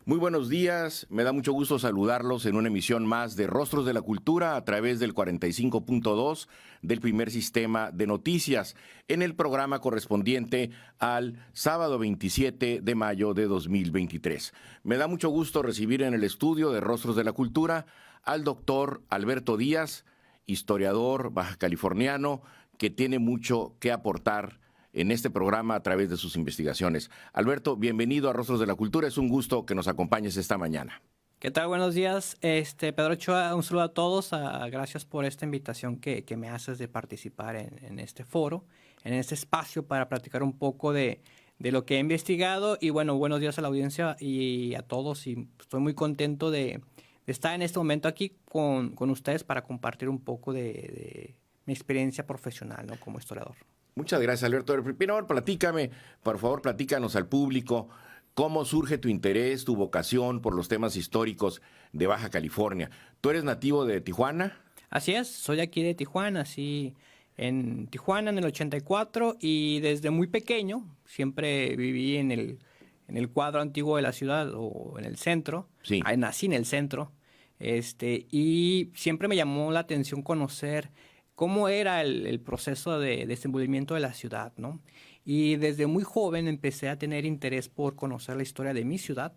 Muy buenos días, me da mucho gusto saludarlos en una emisión más de Rostros de la Cultura a través del 45.2 del primer sistema de noticias en el programa correspondiente al sábado 27 de mayo de 2023. Me da mucho gusto recibir en el estudio de Rostros de la Cultura al doctor Alberto Díaz, historiador baja californiano que tiene mucho que aportar en este programa a través de sus investigaciones. Alberto, bienvenido a Rostros de la Cultura. Es un gusto que nos acompañes esta mañana. ¿Qué tal? Buenos días. Pedro Ochoa, un saludo a todos. Gracias por esta invitación que me haces de participar en este foro, en este espacio para platicar un poco de lo que he investigado. Y bueno, buenos días a la audiencia y a todos. Y estoy muy contento de estar en este momento aquí con ustedes para compartir un poco de mi experiencia profesional, ¿no?, como historiador. Muchas gracias, Alberto. Primero, platícame, por favor, platícanos al público cómo surge tu interés, tu vocación por los temas históricos de Baja California. ¿Tú eres nativo de Tijuana? Así es, soy aquí de Tijuana, sí, en Tijuana en el 84 y desde muy pequeño siempre viví en el cuadro antiguo de la ciudad o en el centro. Sí. Nací en el centro, y siempre me llamó la atención conocer cómo era el proceso de desenvolvimiento de la ciudad, ¿no? Y desde muy joven empecé a tener interés por conocer la historia de mi ciudad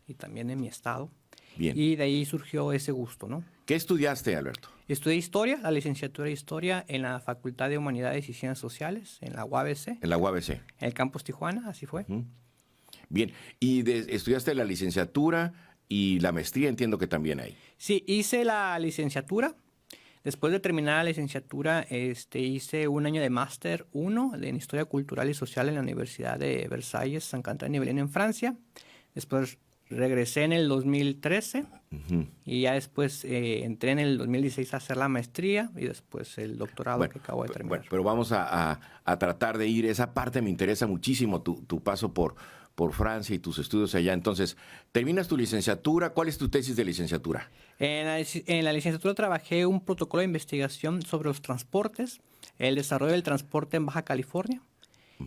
y también de mi estado. Bien. Y de ahí surgió ese gusto, ¿no? ¿Qué estudiaste, Alberto? Estudié Historia, la licenciatura de Historia en la Facultad de Humanidades y Ciencias Sociales, en la UABC. En la UABC. En el campus Tijuana, así fue. Bien. ¿Y estudiaste la licenciatura y la maestría? Entiendo que también hay. Sí, hice la licenciatura. Después de terminar la licenciatura, hice un año de máster 1 en Historia Cultural y Social en la Universidad de Versalles, San Quentin y Belén, en Francia. Después regresé en el 2013 y ya después entré en el 2016 a hacer la maestría y después el doctorado que acabo de terminar. Pero vamos a tratar de ir. Esa parte me interesa muchísimo, tu paso por Francia y tus estudios allá. Entonces, terminas tu licenciatura. ¿Cuál es tu tesis de licenciatura? En la licenciatura trabajé un protocolo de investigación sobre los transportes, el desarrollo del transporte en Baja California,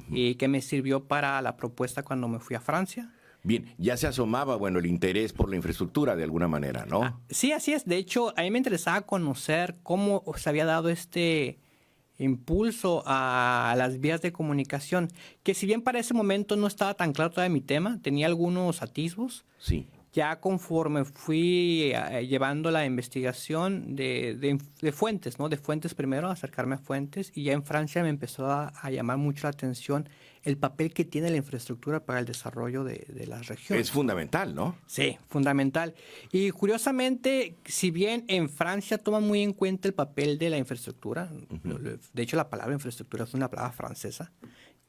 y que me sirvió para la propuesta cuando me fui a Francia. Bien, ya se asomaba, el interés por la infraestructura de alguna manera, ¿no? Sí, así es. De hecho, a mí me interesaba conocer cómo se había dado este impulso a las vías de comunicación, que si bien para ese momento no estaba tan claro todavía mi tema, tenía algunos atisbos. Sí. Ya conforme fui llevando la investigación de fuentes, ¿no? De fuentes primero, acercarme a fuentes, y ya en Francia me empezó a llamar mucho la atención el papel que tiene la infraestructura para el desarrollo de las regiones. Es fundamental, ¿no? Sí, fundamental. Y curiosamente, si bien en Francia toman muy en cuenta el papel de la infraestructura, de hecho la palabra infraestructura es una palabra francesa.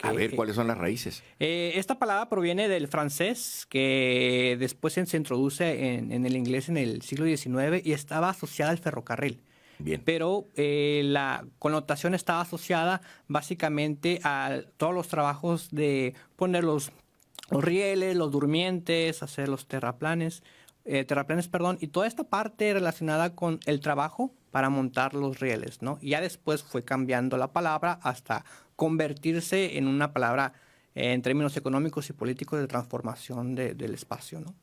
A ver, ¿cuáles son las raíces? Esta palabra proviene del francés, que después se introduce en el inglés en el siglo XIX y estaba asociada al ferrocarril. Bien. Pero la connotación estaba asociada básicamente a todos los trabajos de poner los rieles, los durmientes, hacer los terraplenes, y toda esta parte relacionada con el trabajo para montar los rieles, ¿no? Y ya después fue cambiando la palabra hasta convertirse en una palabra en términos económicos y políticos de transformación del espacio, ¿no?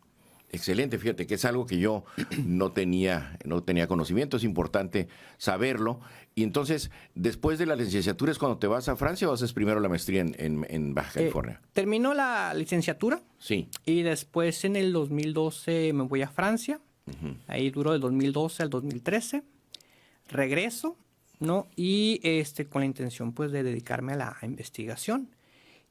Excelente, fíjate que es algo que yo no tenía conocimiento, es importante saberlo. Y entonces, después de la licenciatura, ¿es cuando te vas a Francia o haces primero la maestría en Baja California? Termino la licenciatura. Sí. Y después en el 2012 me voy a Francia. Ahí duró del 2012 al 2013. Regreso, ¿no? Y con la intención pues de dedicarme a la investigación.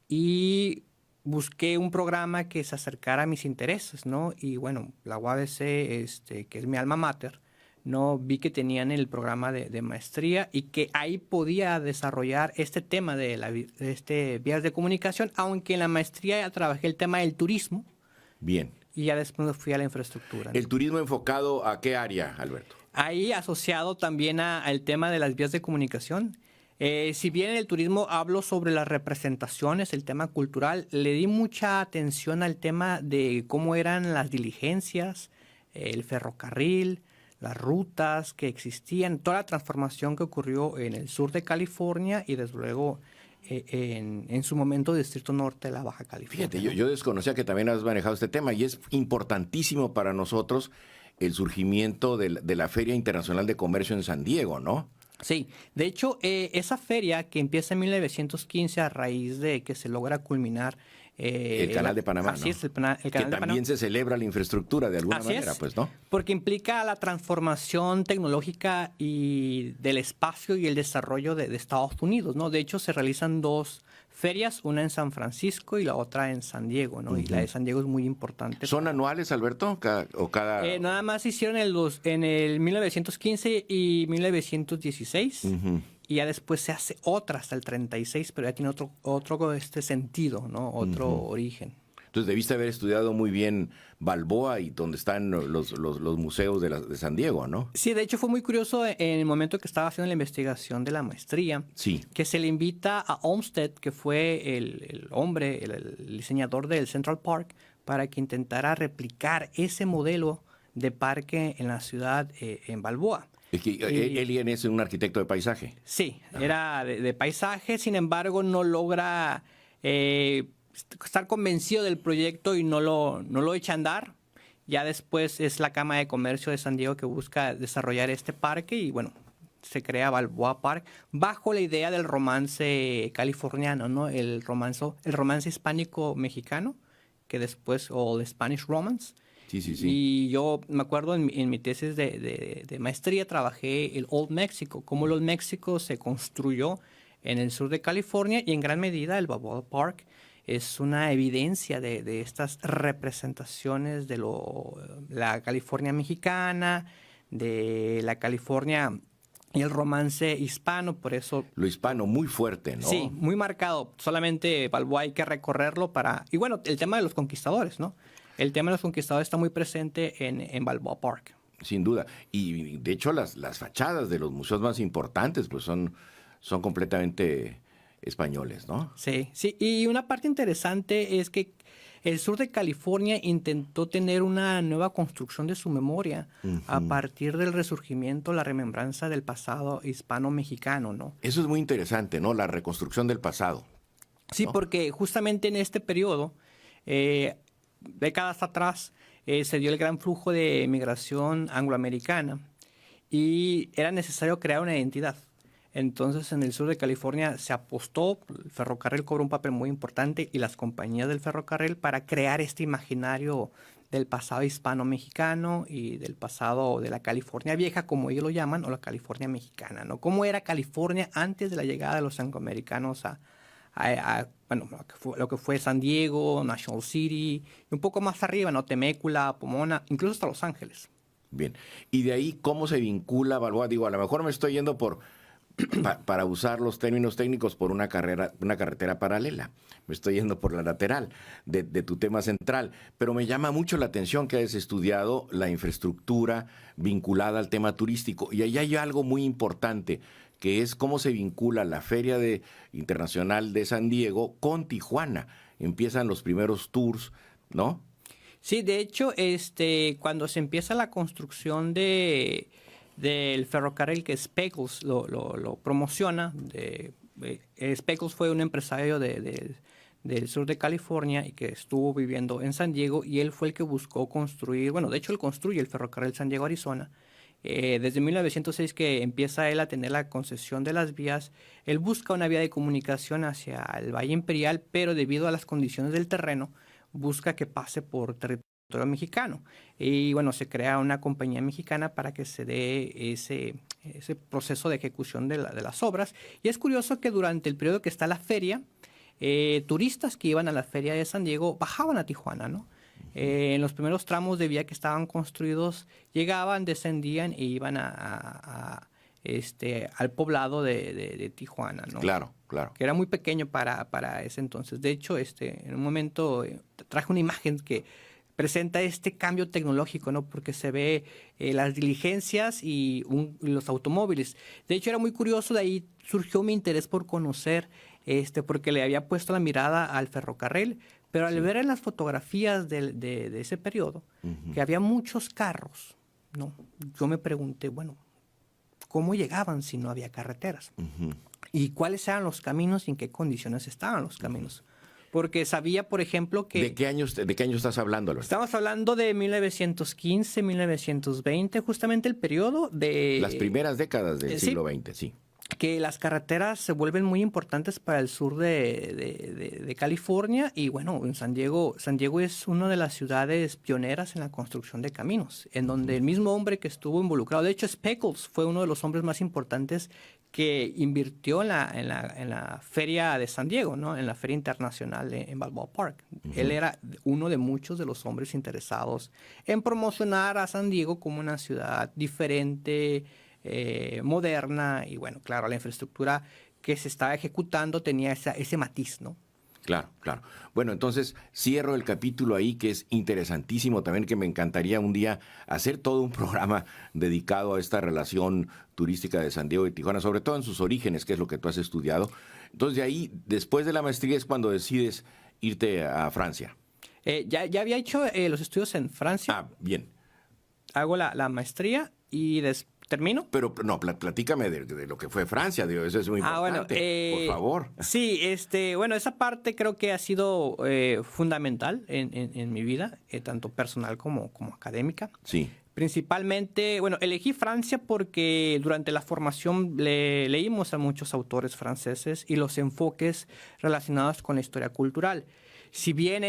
Y busqué un programa que se acercara a mis intereses, ¿no? Y bueno, la UABC, que es mi alma mater, ¿no? Vi que tenían el programa de maestría y que ahí podía desarrollar este tema de vías de comunicación, aunque en la maestría ya trabajé el tema del turismo. Bien. Y ya después me fui a la infraestructura, ¿no? ¿El turismo enfocado a qué área, Alberto? Ahí asociado también al tema de las vías de comunicación. Si bien en el turismo hablo sobre las representaciones, el tema cultural, le di mucha atención al tema de cómo eran las diligencias, el ferrocarril, las rutas que existían, toda la transformación que ocurrió en el sur de California y desde luego en su momento Distrito Norte de la Baja California. Fíjate, yo desconocía que también has manejado este tema y es importantísimo para nosotros el surgimiento de la Feria Internacional de Comercio en San Diego, ¿no? Sí, de hecho, esa feria que empieza en 1915 a raíz de que se logra culminar el Canal de Panamá, así ¿no? es, el Canal de Panamá. También se celebra la infraestructura de alguna Así manera, es, pues, ¿no? porque implica la transformación tecnológica y del espacio y el desarrollo de Estados Unidos, ¿no? De hecho, se realizan dos ferias, una en San Francisco y la otra en San Diego, ¿no? Y la de San Diego es muy importante. ¿Son anuales, Alberto? ¿O cada...? Nada más se hicieron en el 1915 y 1916. Y ya después se hace otra hasta el 36, pero ya tiene otro sentido, ¿no? Otro origen. Entonces debiste haber estudiado muy bien Balboa y donde están los museos de San Diego, ¿no? Sí, de hecho fue muy curioso en el momento que estaba haciendo la investigación de la maestría, Sí. que se le invita a Olmsted, que fue el hombre, el diseñador del Central Park, para que intentara replicar ese modelo de parque en la ciudad en Balboa. Es que él es un arquitecto de paisaje. Sí, era de paisaje, sin embargo no logra estar convencido del proyecto y no lo echa a andar. Ya después es la Cámara de Comercio de San Diego que busca desarrollar este parque y bueno, se crea Balboa Park bajo la idea del romance californiano, ¿no? El romance hispánico mexicano, que después, o el Spanish Romance. Sí. Y yo me acuerdo en mi tesis de maestría trabajé el Old Mexico, cómo el Old Mexico se construyó en el sur de California y en gran medida el Balboa Park es una evidencia de estas representaciones de la California mexicana, de la California y el romance hispano, por eso... Lo hispano muy fuerte, ¿no? Sí, muy marcado. Solamente Balboa hay que recorrerlo para... Y bueno, el tema de los conquistadores, ¿no? El tema de los conquistadores está muy presente en Balboa Park. Sin duda. Y de hecho las fachadas de los museos más importantes pues son completamente españoles, ¿no? Sí. Y una parte interesante es que el sur de California intentó tener una nueva construcción de su memoria a partir del resurgimiento, la remembranza del pasado hispano-mexicano, ¿no? Eso es muy interesante, ¿no? La reconstrucción del pasado. Sí, ¿no? Porque justamente en este periodo, décadas atrás, se dio el gran flujo de migración angloamericana y era necesario crear una identidad. Entonces, en el sur de California se apostó, el ferrocarril cobró un papel muy importante y las compañías del ferrocarril para crear este imaginario del pasado hispano-mexicano y del pasado de la California vieja, como ellos lo llaman, o la California mexicana, ¿no? ¿Cómo era California antes de la llegada de los angloamericanos bueno, lo que fue San Diego, National City, y un poco más arriba, ¿no? Temecula, Pomona, incluso hasta Los Ángeles. Bien. Y de ahí, ¿cómo se vincula Balboa? Digo, a lo mejor me estoy yendo para usar los términos técnicos por una carretera paralela. Me estoy yendo por la lateral de tu tema central. Pero me llama mucho la atención que hayas estudiado la infraestructura vinculada al tema turístico. Y ahí hay algo muy importante, que es cómo se vincula la Feria Internacional de San Diego con Tijuana. Empiezan los primeros tours, ¿no? Sí, de hecho, cuando se empieza la construcción del ferrocarril, que Speckles lo promociona, Speckles fue un empresario del sur de California y que estuvo viviendo en San Diego, y él fue el que buscó construir, bueno, de hecho él construye el ferrocarril San Diego-Arizona. Desde 1906 que empieza él a tener la concesión de las vías, él busca una vía de comunicación hacia el Valle Imperial, pero debido a las condiciones del terreno, busca que pase por territorio mexicano. Y bueno, se crea una compañía mexicana para que se dé ese proceso de ejecución de las obras. Y es curioso que durante el periodo que está la feria, turistas que iban a la feria de San Diego bajaban a Tijuana, ¿no? En los primeros tramos de vía que estaban construidos, llegaban, descendían e iban al poblado de Tijuana, ¿no? Claro. Que era muy pequeño para ese entonces. De hecho, en un momento traje una imagen que presenta este cambio tecnológico, ¿no? Porque se ve las diligencias y los automóviles. De hecho, era muy curioso, de ahí surgió mi interés por conocer, porque le había puesto la mirada al ferrocarril, pero al ver en las fotografías de ese periodo que había muchos carros, ¿no? Yo me pregunté, bueno, ¿cómo llegaban si no había carreteras? y cuáles eran los caminos y en qué condiciones estaban los caminos. Porque sabía, por ejemplo, que... ¿De qué año estás hablando, Alberto? Estamos hablando de 1915, 1920, justamente el periodo de... Las primeras décadas del siglo XX, sí. Que las carreteras se vuelven muy importantes para el sur de California y bueno, en San Diego es una de las ciudades pioneras en la construcción de caminos, en donde el mismo hombre que estuvo involucrado, de hecho Speckles fue uno de los hombres más importantes que invirtió en la feria de San Diego, ¿no? En la feria internacional en Balboa Park. Él era uno de muchos de los hombres interesados en promocionar a San Diego como una ciudad diferente, moderna, y bueno, claro, la infraestructura que se estaba ejecutando tenía ese matiz, ¿no? Claro, claro. Bueno, entonces cierro el capítulo ahí, que es interesantísimo también, que me encantaría un día hacer todo un programa dedicado a esta relación turística de San Diego y Tijuana, sobre todo en sus orígenes, que es lo que tú has estudiado. Entonces, de ahí, después de la maestría, es cuando decides irte a Francia. Ya había hecho los estudios en Francia. Ah, bien. Hago la maestría y ¿termino? Pero no, platícame de lo que fue Francia, digo, eso es muy importante, por favor. Sí, bueno, esa parte creo que ha sido fundamental en mi vida, tanto personal como académica. Sí. Principalmente, bueno, elegí Francia porque durante la formación leímos a muchos autores franceses y los enfoques relacionados con la historia cultural. Si bien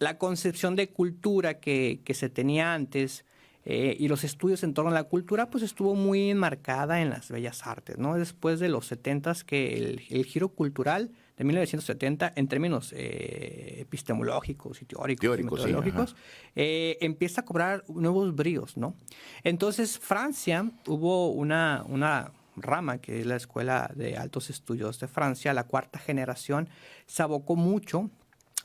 la concepción de cultura que se tenía antes y los estudios en torno a la cultura, pues estuvo muy enmarcada en las bellas artes, ¿no? Después de los 70s, que el giro cultural de 1970, en términos epistemológicos y teóricos y metodológicos, empieza a cobrar nuevos bríos, ¿no? Entonces, Francia, hubo una rama, que es la Escuela de Altos Estudios de Francia, la cuarta generación, se abocó mucho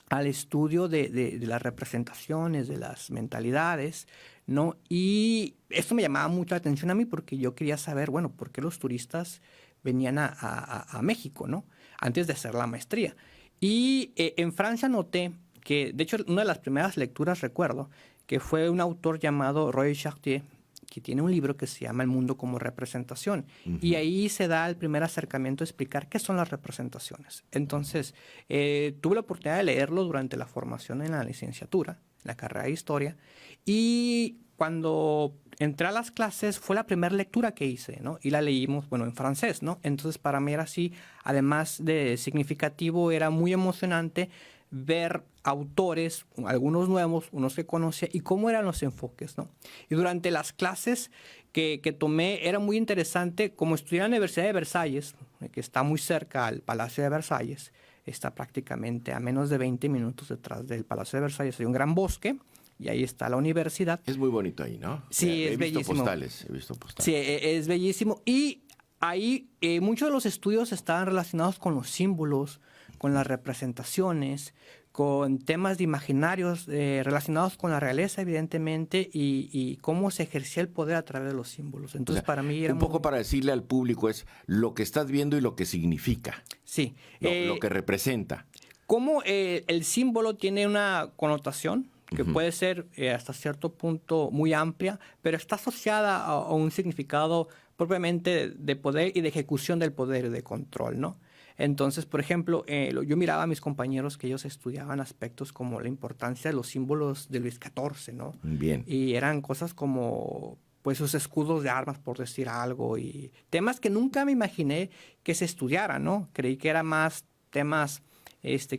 al estudio de las representaciones, de las mentalidades, ¿no? Y esto me llamaba mucho la atención a mí porque yo quería saber, bueno, ¿por qué los turistas venían a México, ¿no? Antes de hacer la maestría. Y en Francia noté que, de hecho, una de las primeras lecturas, recuerdo, que fue un autor llamado Roy Chartier, que tiene un libro que se llama El mundo como representación. Y ahí se da el primer acercamiento a explicar qué son las representaciones. Entonces, tuve la oportunidad de leerlo durante la formación en la licenciatura, en la carrera de Historia, y cuando entré a las clases fue la primera lectura que hice, ¿no? Y la leímos, bueno, en francés, ¿no? Entonces, para mí era así, además de significativo, era muy emocionante ver autores, algunos nuevos, unos que conocía, y cómo eran los enfoques, ¿no? Y durante las clases que tomé, era muy interesante, como estudié en la Universidad de Versalles, que está muy cerca al Palacio de Versalles, está prácticamente a menos de 20 minutos detrás del Palacio de Versalles, hay un gran bosque, y ahí está la universidad. Es muy bonito ahí, ¿no? Sí, es bellísimo. He visto postales. Sí, es bellísimo. Y ahí muchos de los estudios estaban relacionados con los símbolos, con las representaciones, con temas de imaginarios relacionados con la realeza, evidentemente, y cómo se ejercía el poder a través de los símbolos. Entonces, para mí era un poco para decirle al público es lo que estás viendo y lo que significa. Sí. Lo que representa. Cómo el símbolo tiene una connotación que puede ser hasta cierto punto muy amplia, pero está asociada a un significado propiamente de poder y de ejecución del poder y de control, ¿no? Entonces, por ejemplo, yo miraba a mis compañeros que ellos estudiaban aspectos como la importancia de los símbolos de Luis XIV, ¿no? Bien. Y eran cosas como, pues, sus escudos de armas, por decir algo, y temas que nunca me imaginé que se estudiaran, ¿no? Creí que eran más temas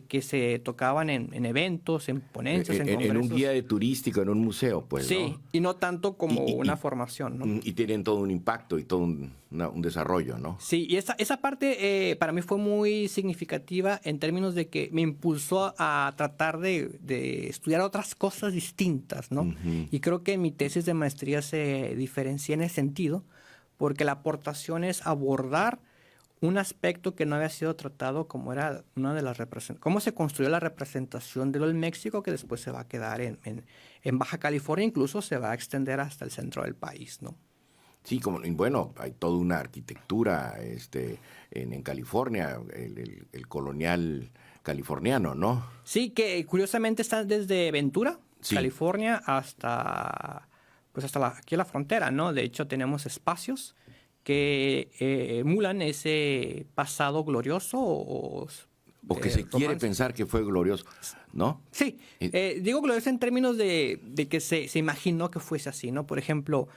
que se tocaban en eventos, en ponencias, en congresos. En un guía de turístico, en un museo, pues, sí, ¿no? Y no tanto como una formación, ¿no? Y tienen todo un impacto y todo un desarrollo, ¿no? Sí, y esa parte para mí fue muy significativa en términos de que me impulsó a tratar de estudiar otras cosas distintas, ¿no? Y creo que mi tesis de maestría se diferencia en ese sentido, porque la aportación es abordar un aspecto que no había sido tratado, como era una de las cómo se construyó la representación del México, que después se va a quedar en Baja California, incluso se va a extender hasta el centro del país, ¿no? Sí, bueno, hay toda una arquitectura en California, el colonial californiano, ¿no? Sí, que curiosamente está desde Ventura, sí, California, hasta aquí a la frontera, ¿no? De hecho, tenemos espacios que emulan ese pasado glorioso O que se quiere romance. pensar que fue glorioso, ¿no? Sí, digo glorioso en términos de que se imaginó que fuese así, ¿no? Por ejemplo,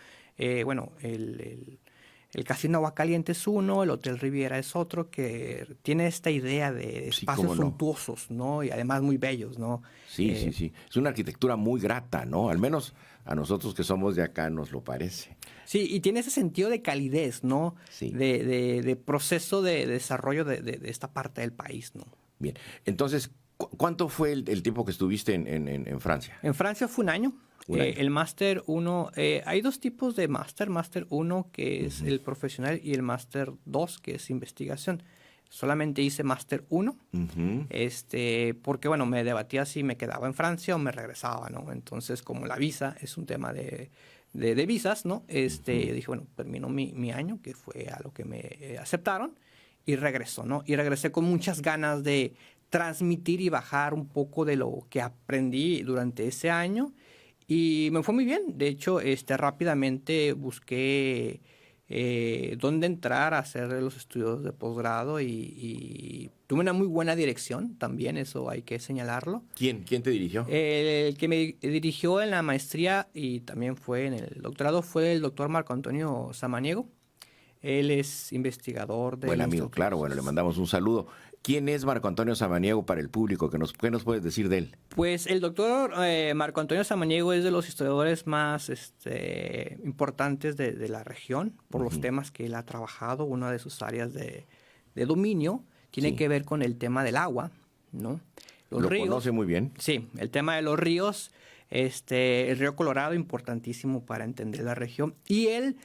bueno, el Casino Aguacaliente es uno, el Hotel Riviera es otro, que tiene esta idea de Sí, espacios cómo no. suntuosos, ¿no? Y además muy bellos, ¿no? Sí, sí, sí. Es una arquitectura muy grata, ¿no? Al menos a nosotros que somos de acá nos lo parece. Sí, y tiene ese sentido de calidez, ¿no? Sí. De proceso de desarrollo de esta parte del país, ¿no? Bien. Entonces, ¿cuánto fue el tiempo que estuviste en Francia? En Francia fue un año. Un año. El máster 1, hay dos tipos de máster. Máster 1, que es el profesional, y el máster 2, que es investigación. Solamente hice máster 1, Ujú. porque, bueno, me debatía si me quedaba en Francia o me regresaba, ¿no? Entonces, como la visa es un tema de visas, ¿no? Dije, bueno, termino mi año, que fue a lo que me aceptaron, y regreso, ¿no? Y regresé con muchas ganas de transmitir y bajar un poco de lo que aprendí durante ese año. Y me fue muy bien. De hecho, rápidamente busqué dónde entrar a hacer los estudios de posgrado y tuve una muy buena dirección también, eso hay que señalarlo. ¿Quién te dirigió? El que me dirigió en la maestría y también fue en el doctorado fue el doctor Marco Antonio Samaniego. Él es investigador del Buen amigo, Instituto. claro, bueno, le mandamos un saludo. ¿Quién es Marco Antonio Samaniego para el público? ¿Qué nos puedes decir de él? Pues el doctor Marco Antonio Samaniego es de los historiadores más importantes de la región por los temas que él ha trabajado. Una de sus áreas de dominio tiene Sí. que ver con el tema del agua, ¿no? Los Lo ríos. conoce muy bien. Sí, el tema de los ríos, el río Colorado, importantísimo para entender la región. Y él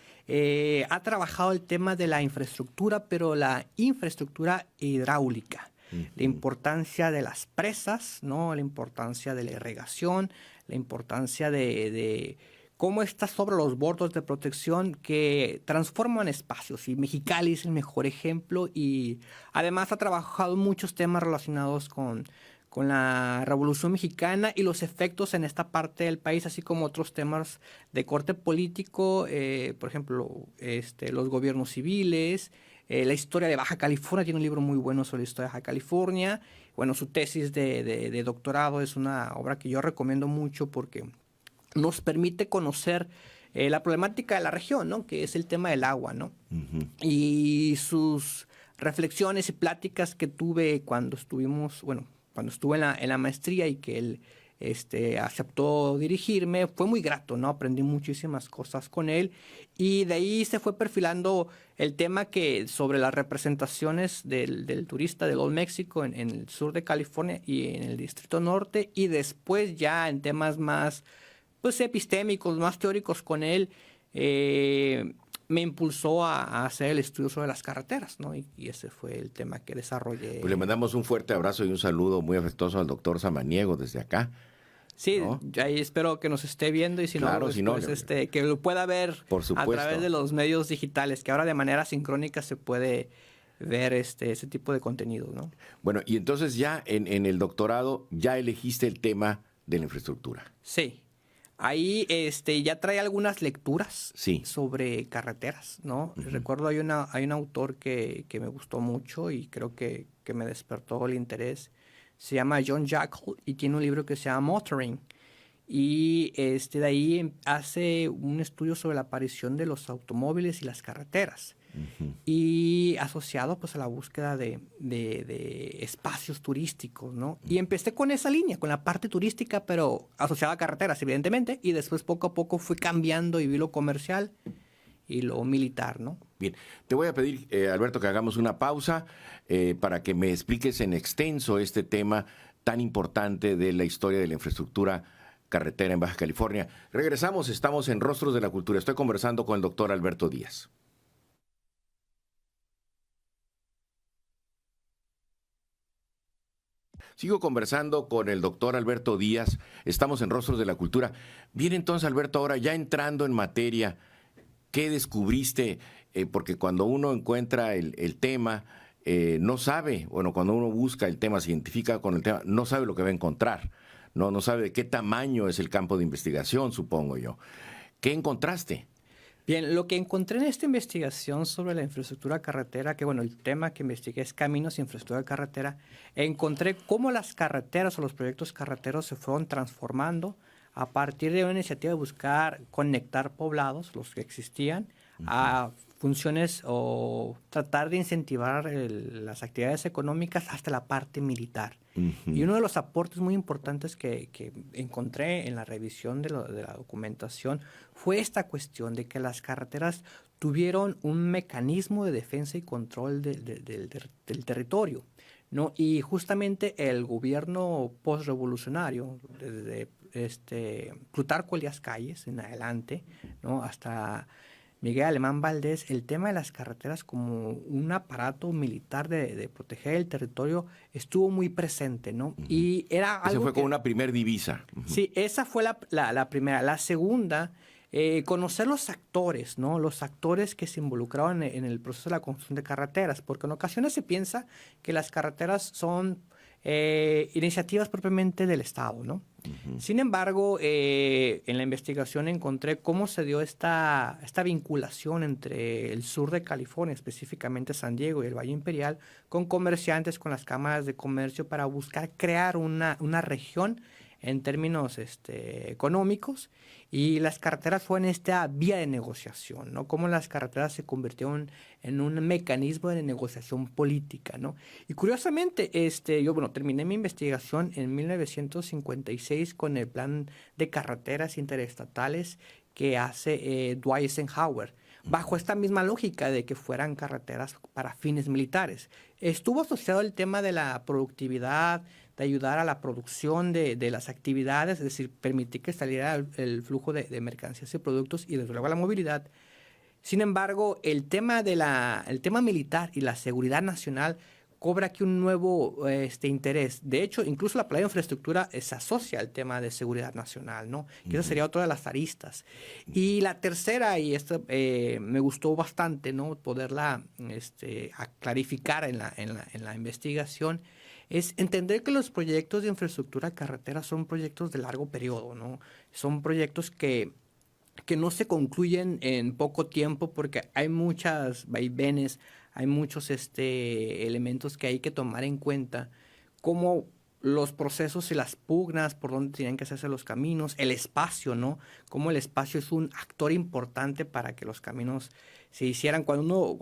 ha trabajado el tema de la infraestructura, pero la infraestructura hidráulica. La importancia de las presas, ¿no? La importancia de la irrigación, la importancia de cómo está sobre los bordos de protección que transforman espacios. Y Mexicali es el mejor ejemplo. Y además ha trabajado muchos temas relacionados con la Revolución Mexicana y los efectos en esta parte del país, así como otros temas de corte político, por ejemplo, los gobiernos civiles, la historia de Baja California, tiene un libro muy bueno sobre la historia de Baja California. Bueno, su tesis de doctorado es una obra que yo recomiendo mucho porque nos permite conocer la problemática de la región, ¿no? Que es el tema del agua, ¿no? Y sus reflexiones y pláticas que tuve cuando estuve en la maestría y que él aceptó dirigirme, fue muy grato, ¿no? Aprendí muchísimas cosas con él y de ahí se fue perfilando el tema que sobre las representaciones del turista del Old Mexico en el sur de California y en el Distrito Norte, y después ya en temas más, pues, epistémicos, más teóricos con él, me impulsó a hacer el estudio sobre las carreteras, ¿no? Y ese fue el tema que desarrollé. Pues le mandamos un fuerte abrazo y un saludo muy afectuoso al doctor Samaniego desde acá. Sí, ¿no? ahí espero que nos esté viendo y si Claro, no, si no, después, que lo pueda ver por a supuesto. través de los medios digitales, que ahora de manera sincrónica se puede ver ese tipo de contenido, ¿no? Bueno, y entonces ya en el doctorado ya elegiste el tema de la infraestructura. Sí. Ahí ya trae algunas lecturas Sí. sobre carreteras, ¿no? Recuerdo hay un autor que me gustó mucho y creo que me despertó el interés. Se llama John Jackal y tiene un libro que se llama Motoring. Y de ahí hace un estudio sobre la aparición de los automóviles y las carreteras. Y asociado pues a la búsqueda de espacios turísticos, ¿no? Y empecé con esa línea, con la parte turística, pero asociada a carreteras, evidentemente, y después poco a poco fui cambiando y vi lo comercial y lo militar, ¿no? Bien, te voy a pedir, Alberto, que hagamos una pausa para que me expliques en extenso este tema tan importante de la historia de la infraestructura carretera en Baja California. Regresamos, estamos en Rostros de la Cultura. Estoy conversando con el doctor Alberto Díaz. Sigo conversando con el doctor Alberto Díaz. Estamos en Rostros de la Cultura. Bien, entonces, Alberto, ahora ya entrando en materia, ¿qué descubriste? Porque cuando uno encuentra el tema, no sabe, bueno, cuando uno busca el tema, se identifica con el tema, no sabe lo que va a encontrar. No sabe de qué tamaño es el campo de investigación, supongo yo. ¿Qué encontraste? Bien, lo que encontré en esta investigación sobre la infraestructura carretera, que bueno, el tema que investigué es caminos y infraestructura carretera, encontré cómo las carreteras o los proyectos carreteros se fueron transformando a partir de una iniciativa de buscar conectar poblados, los que existían, a funciones o tratar de incentivar las actividades económicas hasta la parte militar. Y uno de los aportes muy importantes que encontré en la revisión de la documentación fue esta cuestión de que las carreteras tuvieron un mecanismo de defensa y control del territorio, ¿no? Y justamente el gobierno postrevolucionario, desde Plutarco Elías Calles en adelante, ¿no? Hasta Miguel Alemán Valdés, el tema de las carreteras como un aparato militar de proteger el territorio estuvo muy presente, ¿no? Y era algo Esa fue como una primer divisa. Sí, esa fue la primera. La segunda, conocer los actores, ¿no? Los actores que se involucraban en el proceso de la construcción de carreteras, porque en ocasiones se piensa que las carreteras son iniciativas propiamente del Estado, ¿no? Sin embargo, en la investigación encontré cómo se dio esta vinculación entre el sur de California, específicamente San Diego y el Valle Imperial, con comerciantes, con las cámaras de comercio para buscar crear una región en términos económicos, y las carreteras fueron esta vía de negociación, ¿no? Cómo las carreteras se convirtieron en un mecanismo de negociación política, ¿no? Y curiosamente, yo, bueno, terminé mi investigación en 1956 con el plan de carreteras interestatales que hace Dwight Eisenhower, bajo esta misma lógica de que fueran carreteras para fines militares. Estuvo asociado el tema de la productividad, de ayudar a la producción de las actividades, es decir, permitir que saliera el flujo de mercancías y productos y desde luego la movilidad. Sin embargo, el tema militar y la seguridad nacional cobra aquí un nuevo interés. De hecho, incluso la palabra infraestructura se asocia al tema de seguridad nacional, ¿no? Que esa sería otra de las aristas. Y la tercera, y esta me gustó bastante, ¿no? Poderla clarificar en la investigación, es entender que los proyectos de infraestructura carretera son proyectos de largo periodo, ¿no? Son proyectos que no se concluyen en poco tiempo porque hay muchas vaivenes, hay muchos elementos que hay que tomar en cuenta, como los procesos y las pugnas, por dónde tienen que hacerse los caminos, el espacio, ¿no? Cómo el espacio es un actor importante para que los caminos se hicieran. Cuando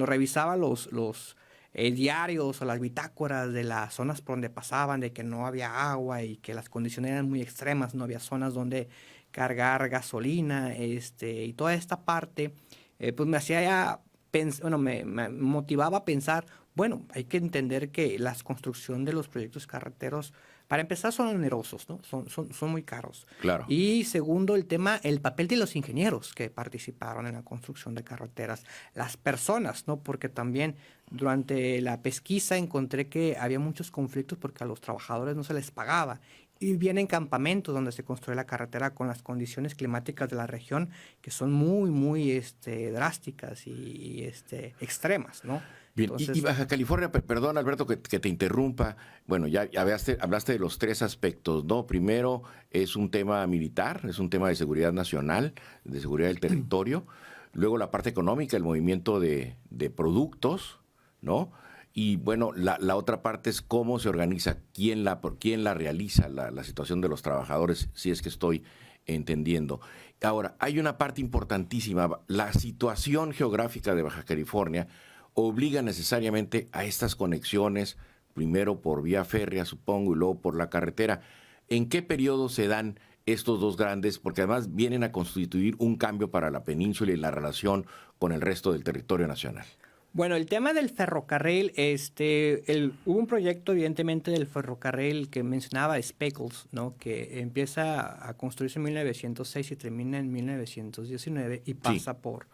revisaba los diarios o las bitácoras de las zonas por donde pasaban, de que no había agua y que las condiciones eran muy extremas, no había zonas donde cargar gasolina, y toda esta parte, pues me hacía me motivaba a pensar, bueno, hay que entender que la construcción de los proyectos carreteros, para empezar, son onerosos, ¿no? Son muy caros. Claro. Y segundo, el papel de los ingenieros que participaron en la construcción de carreteras, las personas, ¿no? Porque también durante la pesquisa encontré que había muchos conflictos porque a los trabajadores no se les pagaba. Y vivían en campamentos donde se construye la carretera con las condiciones climáticas de la región que son muy, muy drásticas y extremas, ¿no? Bien, Entonces, y Baja California, perdón Alberto que te interrumpa, bueno, ya hablaste de los tres aspectos, ¿no? Primero es un tema militar, es un tema de seguridad nacional, de seguridad del territorio, luego la parte económica, el movimiento de productos, ¿no? Y bueno, la otra parte es cómo se organiza, quién la realiza, la situación de los trabajadores, si es que estoy entendiendo. Ahora, hay una parte importantísima, la situación geográfica de Baja California obliga necesariamente a estas conexiones, primero por vía férrea, supongo, y luego por la carretera. ¿En qué periodo se dan estos dos grandes? Porque además vienen a constituir un cambio para la península y la relación con el resto del territorio nacional. Bueno, el tema del ferrocarril, hubo un proyecto evidentemente del ferrocarril que mencionaba Speckles, ¿no? Que empieza a construirse en 1906 y termina en 1919 y pasa por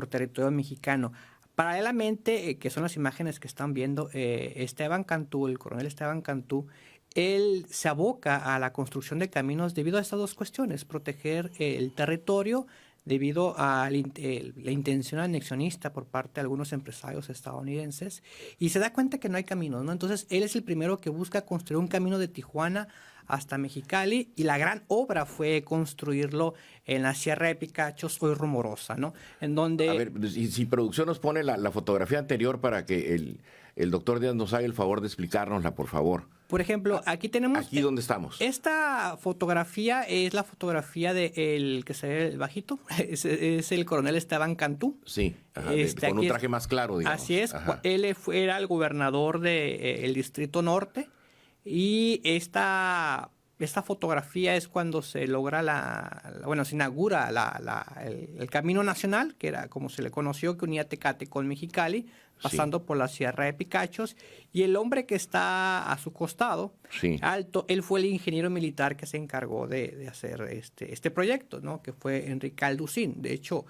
territorio mexicano. Paralelamente, que son las imágenes que están viendo, Esteban Cantú, el coronel Esteban Cantú, él se aboca a la construcción de caminos debido a estas dos cuestiones: proteger el territorio debido a la intención anexionista por parte de algunos empresarios estadounidenses, y se da cuenta que no hay caminos, ¿no? Entonces, él es el primero que busca construir un camino de Tijuana hasta Mexicali, y la gran obra fue construirlo en la Sierra de Picachos, hoy Rumorosa, ¿no? En donde... A ver, si producción nos pone la fotografía anterior para que el doctor Díaz nos haga el favor de explicárnosla, por favor. Por ejemplo, aquí tenemos... ¿Aquí dónde estamos? Esta fotografía es la fotografía del que se ve el bajito. Es el coronel Esteban Cantú. Sí, ajá, con un traje más claro, digamos. Así es. Ajá. Él era el gobernador del Distrito Norte. Y esta fotografía es cuando se logra se inaugura el Camino Nacional, que era como se le conoció, que unía Tecate con Mexicali, pasando por la Sierra de Picachos. Y el hombre que está a su costado, alto, él fue el ingeniero militar que se encargó de hacer este proyecto, ¿no? Que fue Enrique Alducín. De hecho,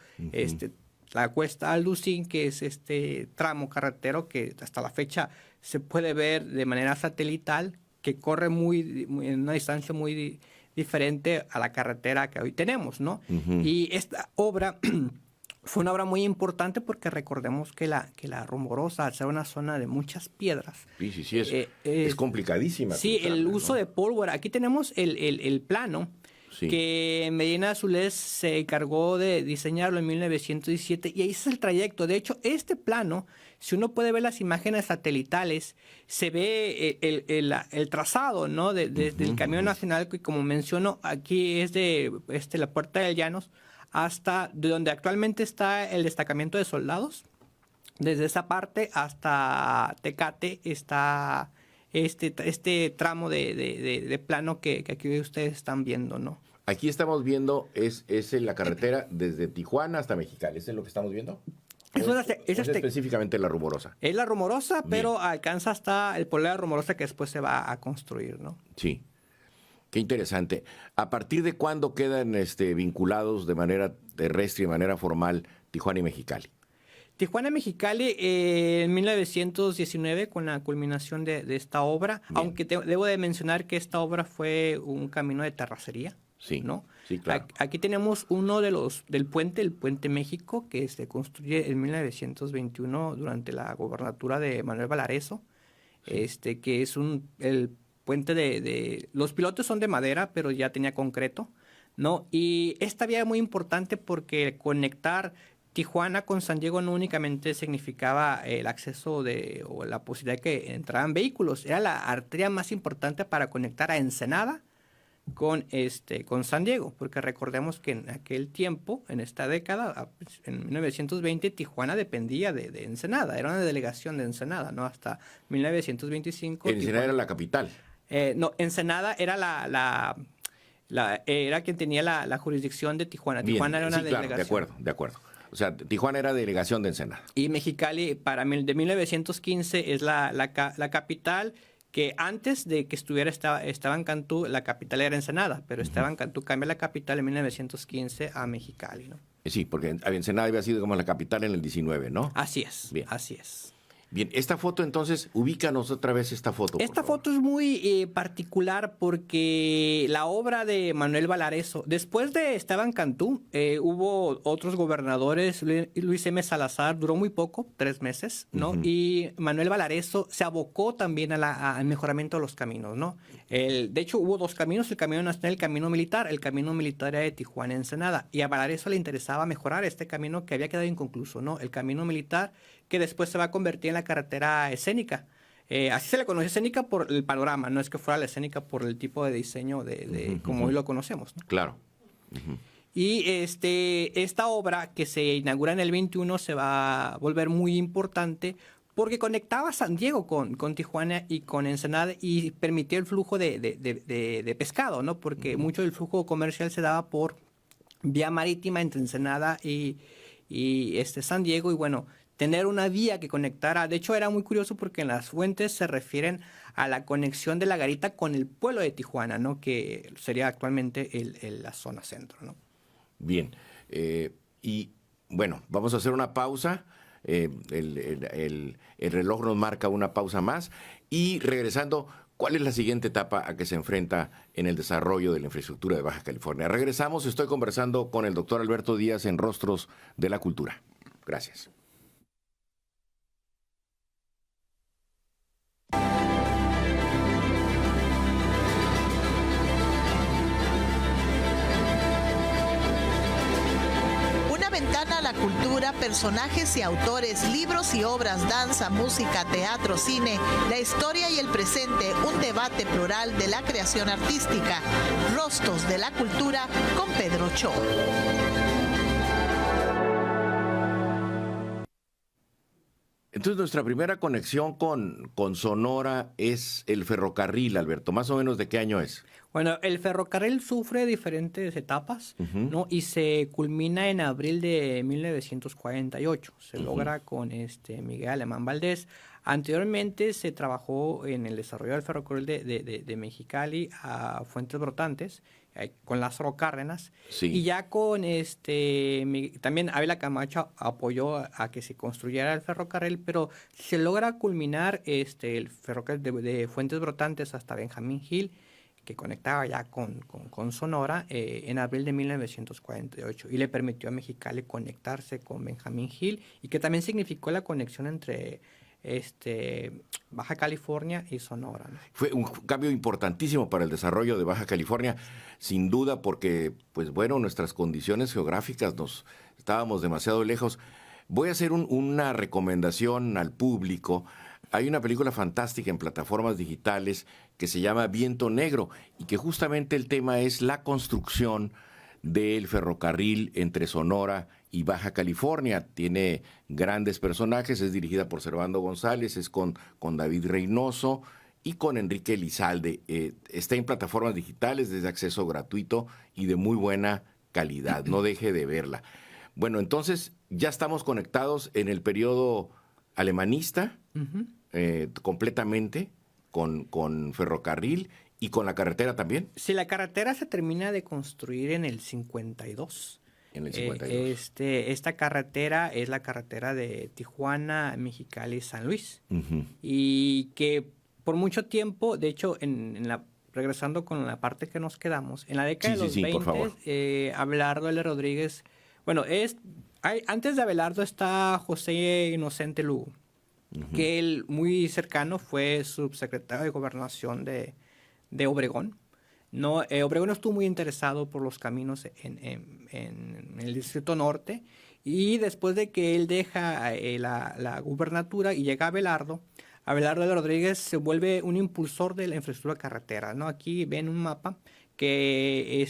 la cuesta Alducín, que es este tramo carretero que hasta la fecha se puede ver de manera satelital, que corre en una distancia muy diferente a la carretera que hoy tenemos, ¿no? Y esta obra fue una obra muy importante porque recordemos que la Rumorosa, al ser una zona de muchas piedras... Sí, es complicadísima. Sí, el uso de pólvora. Aquí tenemos el plano, que Medina Zulés se encargó de diseñarlo en 1917, y ahí es el trayecto. De hecho, este plano, si uno puede ver las imágenes satelitales, se ve el trazado, ¿no? Desde el Camino Nacional, que como menciono, aquí es de la Puerta del Llanos hasta de donde actualmente está el destacamento de soldados. Desde esa parte hasta Tecate está este tramo de plano que aquí ustedes están viendo, ¿no? Aquí estamos viendo, es la carretera desde Tijuana hasta Mexicali. ¿Eso es lo que estamos viendo? Es específicamente la Rumorosa. Es la Rumorosa, pero alcanza hasta el pueblo de la Rumorosa, que después se va a construir, ¿no? Sí. Qué interesante. ¿A partir de cuándo quedan vinculados de manera terrestre y de manera formal Tijuana y Mexicali? Tijuana y Mexicali en 1919, con la culminación de esta obra. Bien. Aunque debo de mencionar que esta obra fue un camino de terracería. Sí, ¿no? Sí, claro. Aquí tenemos uno el Puente México, que se construye en 1921 durante la gobernatura de Manuel Valareso, que es el puente los pilotes son de madera, pero ya tenía concreto, ¿no? Y esta vía es muy importante porque conectar Tijuana con San Diego no únicamente significaba el acceso o la posibilidad de que entraran vehículos, era la arteria más importante para conectar a Ensenada con San Diego, porque recordemos que en aquel tiempo, en esta década, en 1920, Tijuana dependía de Ensenada, era una delegación de Ensenada, ¿no? Hasta 1925. Ensenada era la capital. No, Ensenada era era quien tenía la jurisdicción de Tijuana. Bien, Tijuana era una delegación. Claro, de acuerdo. O sea, Tijuana era delegación de Ensenada. Y Mexicali, de 1915, es la capital, que antes de que Esteban Cantú, la capital era Ensenada, pero Esteban Cantú cambia la capital en 1915 a Mexicali, ¿no? Sí, porque Ensenada había sido como la capital en el 19, ¿no? Así es, bien. Así es. Bien, esta foto entonces, ubícanos otra vez esta foto. Esta foto es muy particular porque la obra de Manuel Valareso, después de Esteban Cantú, hubo otros gobernadores. Luis M. Salazar duró muy poco, 3 meses, ¿no? Y Manuel Valareso se abocó también al mejoramiento de los caminos, ¿no? De hecho, hubo 2 caminos, el camino nacional y el camino militar. El camino militar era de Tijuana a Ensenada, y a Valareso le interesaba mejorar este camino que había quedado inconcluso, ¿no? El camino militar, que después se va a convertir en la carretera escénica. Así se le conoce escénica por el panorama, no es que fuera la escénica por el tipo de diseño como hoy lo conocemos, ¿no? Claro. Y esta obra, que se inaugura en el 21, se va a volver muy importante porque conectaba a San Diego con Tijuana y con Ensenada, y permitió el flujo de pescado, ¿no? Porque mucho del flujo comercial se daba por vía marítima entre Ensenada y San Diego, y bueno, tener una vía que conectara. De hecho, era muy curioso porque en las fuentes se refieren a la conexión de la garita con el pueblo de Tijuana, ¿no? Que sería actualmente la zona centro, ¿no? Bien. Y bueno, vamos a hacer una pausa. El reloj nos marca una pausa más. Y regresando, ¿cuál es la siguiente etapa a que se enfrenta en el desarrollo de la infraestructura de Baja California? Regresamos. Estoy conversando con el doctor Alberto Díaz en Rostros de la Cultura. Gracias. Ventana a la cultura, personajes y autores, libros y obras, danza, música, teatro, cine, la historia y el presente, un debate plural de la creación artística. Rostros de la cultura con Pedro Cho. Entonces, nuestra primera conexión con Sonora es el ferrocarril, Alberto. ¿Más o menos de qué año es? Bueno, el ferrocarril sufre diferentes etapas, ¿no? Y se culmina en abril de 1948. Se logra con Miguel Alemán Valdés. Anteriormente se trabajó en el desarrollo del ferrocarril de Mexicali a Fuentes Brotantes, con Lázaro Cárdenas. Sí. Y ya con también Ávila Camacho apoyó a que se construyera el ferrocarril, pero se logra culminar el ferrocarril de Fuentes Brotantes hasta Benjamín Hill, que conectaba ya con Sonora en abril de 1948 y le permitió a Mexicali conectarse con Benjamín Hill, y que también significó la conexión entre Baja California y Sonora, ¿no? Fue un cambio importantísimo para el desarrollo de Baja California, sin duda, porque, pues bueno, nuestras condiciones geográficas estábamos demasiado lejos. Voy a hacer una recomendación al público. Hay una película fantástica en plataformas digitales que se llama Viento Negro, y que justamente el tema es la construcción del ferrocarril entre Sonora y Baja California. Tiene grandes personajes, es dirigida por Servando González, es con David Reynoso y con Enrique Elizalde. Está en plataformas digitales, desde acceso gratuito y de muy buena calidad. No deje de verla. Bueno, entonces ya estamos conectados en el periodo alemanista, completamente con ferrocarril y con la carretera también. Sí, la carretera se termina de construir en el 52. En el 52. Esta carretera es la carretera de Tijuana, Mexicali, San Luis. Y que por mucho tiempo, de hecho, regresando con la parte que nos quedamos, en la década de los 20, por favor. Abelardo L. Rodríguez, bueno, antes de Abelardo está José Inocente Lugo, que él, muy cercano, fue subsecretario de Gobernación de Obregón. No, Obregón estuvo muy interesado por los caminos en el Distrito Norte, y después de que él deja la gubernatura y llega a Abelardo de Rodríguez se vuelve un impulsor de la infraestructura carretera, ¿no? Aquí ven un mapa que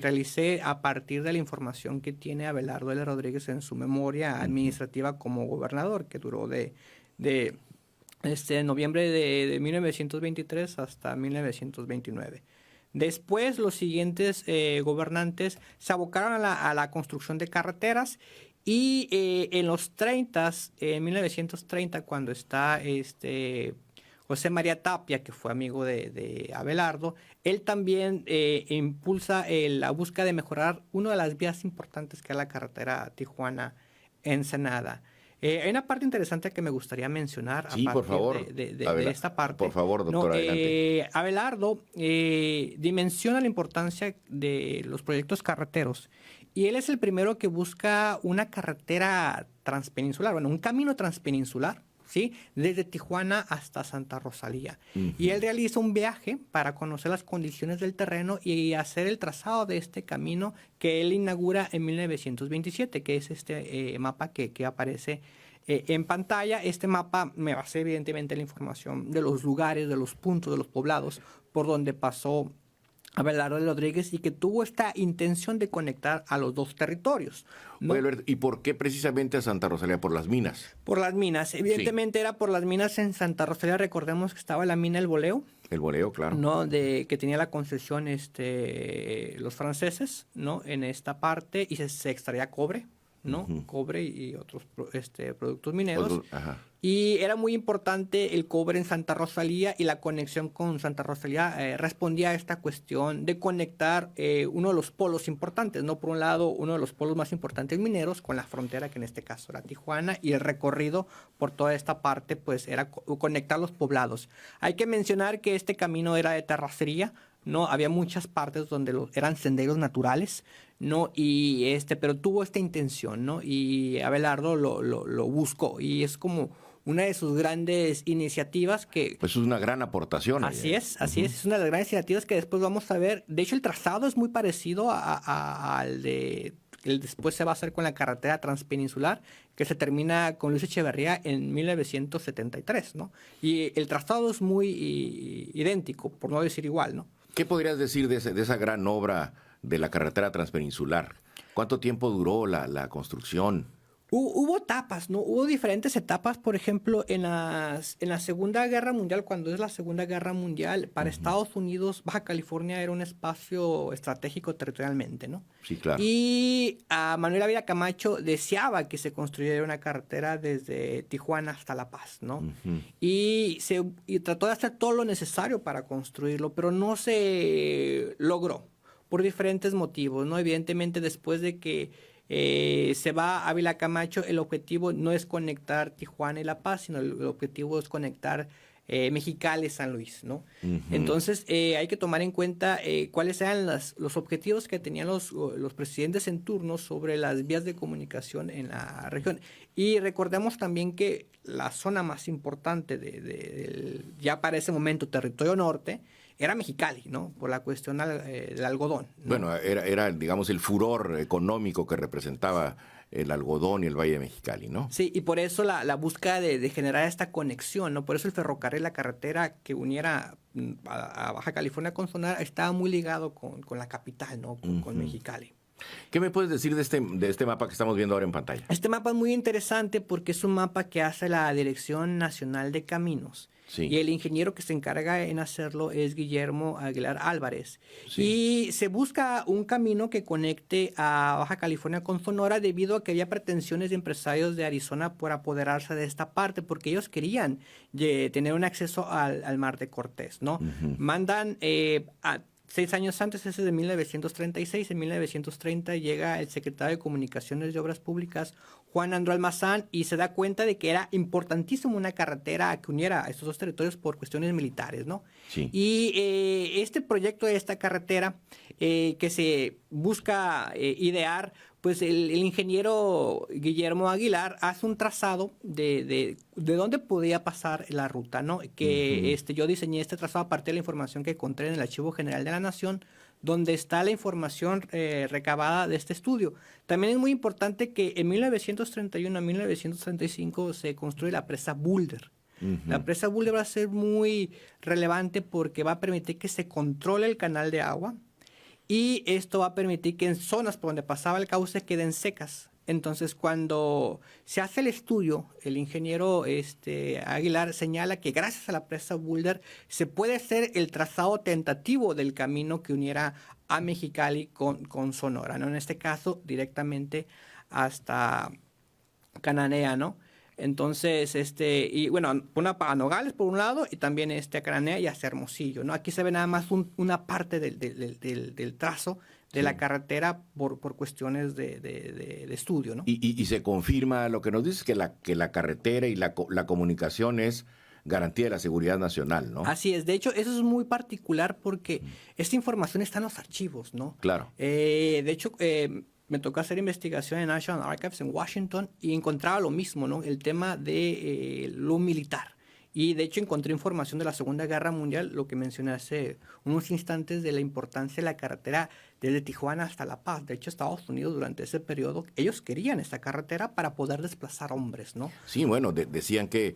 realicé a partir de la información que tiene Abelardo L. Rodríguez en su memoria administrativa como gobernador, que duró de noviembre de 1923 hasta 1929. Después, los siguientes gobernantes se abocaron a la construcción de carreteras, y en los 30, en 1930, cuando está José María Tapia, que fue amigo de Abelardo, él también impulsa la búsqueda de mejorar una de las vías importantes, que es la carretera Tijuana-Ensenada. Hay una parte interesante que me gustaría mencionar. Sí, por favor. De esta parte. Por favor, doctor, adelante. Abelardo dimensiona la importancia de los proyectos carreteros, y él es el primero que busca una carretera transpeninsular, bueno, un camino transpeninsular, ¿sí? Desde Tijuana hasta Santa Rosalía. Y él realiza un viaje para conocer las condiciones del terreno y hacer el trazado de este camino, que él inaugura en 1927, que es mapa que aparece en pantalla. Este mapa me basa evidentemente en la información de los lugares, de los puntos, de los poblados por donde pasó Abelardo L. Rodríguez, y que tuvo esta intención de conectar a los dos territorios, ¿no? Oye, Alberto, ¿y por qué precisamente a Santa Rosalía? ¿Por las minas? Por las minas. Evidentemente era por las minas en Santa Rosalía. Recordemos que estaba la mina El Boleo. El Boleo, claro. ¿No? Que tenía la concesión los franceses, ¿no? En esta parte, y se extraía cobre, ¿no? Cobre y otros productos mineros. Y era muy importante el cobre en Santa Rosalía, y la conexión con Santa Rosalía respondía a esta cuestión de conectar uno de los polos importantes, ¿no? Por un lado, uno de los polos más importantes mineros con la frontera, que en este caso era Tijuana, y el recorrido por toda esta parte pues era conectar los poblados. Hay que mencionar que este camino era de terracería, ¿no? Había muchas partes donde eran senderos naturales, ¿no? Y pero tuvo esta intención, ¿no? Y Abelardo lo buscó, y es como una de sus grandes iniciativas que... Pues es una gran aportación. Así es. Es una de las grandes iniciativas que después vamos a ver. De hecho, el trazado es muy parecido al de después se va a hacer con la carretera transpeninsular, que se termina con Luis Echeverría en 1973, ¿no? Y el trazado es muy idéntico, por no decir igual, ¿no? ¿Qué podrías decir de esa gran obra de la carretera transpeninsular? ¿Cuánto tiempo duró la construcción? Hubo etapas, ¿no? Hubo diferentes etapas, por ejemplo, en la Segunda Guerra Mundial, cuando es la Segunda Guerra Mundial, para Estados Unidos, Baja California era un espacio estratégico territorialmente, ¿no? Sí, claro. Y Manuel Ávila Camacho deseaba que se construyera una carretera desde Tijuana hasta La Paz, ¿no? Y trató de hacer todo lo necesario para construirlo, pero no se logró por diferentes motivos, ¿no? Evidentemente, después de que se va Ávila Camacho, el objetivo no es conectar Tijuana y La Paz, sino el objetivo es conectar Mexicali y San Luis, ¿no? Entonces hay que tomar en cuenta cuáles eran los objetivos que tenían los presidentes en turno sobre las vías de comunicación en la región. Y recordemos también que la zona más importante ya para ese momento territorio norte era Mexicali, ¿no? Por la cuestión del algodón, ¿no? Bueno, era, digamos, el furor económico que representaba el algodón y el Valle de Mexicali, ¿no? Sí, y por eso la búsqueda de generar esta conexión, ¿no? Por eso el ferrocarril, la carretera que uniera a Baja California con Sonora, estaba muy ligado con la capital, ¿no? Con Mexicali. ¿Qué me puedes decir de este mapa que estamos viendo ahora en pantalla? Este mapa es muy interesante porque es un mapa que hace la Dirección Nacional de Caminos. Sí. Y el ingeniero que se encarga en hacerlo es Guillermo Aguilar Álvarez. Sí. Y se busca un camino que conecte a Baja California con Sonora debido a que había pretensiones de empresarios de Arizona por apoderarse de esta parte, porque ellos querían tener un acceso al Mar de Cortés, ¿no? Mandan 6 años antes, ese es de 1936, en 1930 llega el secretario de Comunicaciones y Obras Públicas, Juan Andreu Almazán, y se da cuenta de que era importantísimo una carretera que uniera a estos dos territorios por cuestiones militares, ¿no? Sí. Y este proyecto de esta carretera que se busca idear, pues el ingeniero Guillermo Aguilar hace un trazado de dónde podía pasar la ruta, ¿no? Que yo diseñé este trazado a partir de la información que encontré en el Archivo General de la Nación, donde está la información recabada de este estudio. También es muy importante que en 1931 a 1935 se construye la presa Boulder. La presa Boulder va a ser muy relevante porque va a permitir que se controle el canal de agua, y esto va a permitir que en zonas por donde pasaba el cauce queden secas. Entonces, cuando se hace el estudio, el ingeniero Aguilar señala que gracias a la presa Boulder se puede hacer el trazado tentativo del camino que uniera a Mexicali con Sonora, ¿no? En este caso, directamente hasta Cananea, ¿no? Entonces, y bueno, a Nogales por un lado y también a Cananea y hacia Hermosillo, ¿no? Aquí se ve nada más una parte del trazo de la carretera por cuestiones de estudio, ¿no? Y se confirma lo que nos dices, que la carretera y la comunicación es garantía de la seguridad nacional, ¿no? Así es. De hecho, eso es muy particular porque esta información está en los archivos, ¿no? Claro. De hecho, me tocó hacer investigación en National Archives en Washington y encontraba lo mismo, ¿no? El tema de lo militar. Y de hecho encontré información de la Segunda Guerra Mundial, lo que mencioné hace unos instantes, de la importancia de la carretera desde Tijuana hasta La Paz. De hecho, Estados Unidos durante ese periodo, ellos querían esta carretera para poder desplazar hombres, ¿no? Sí, bueno, decían que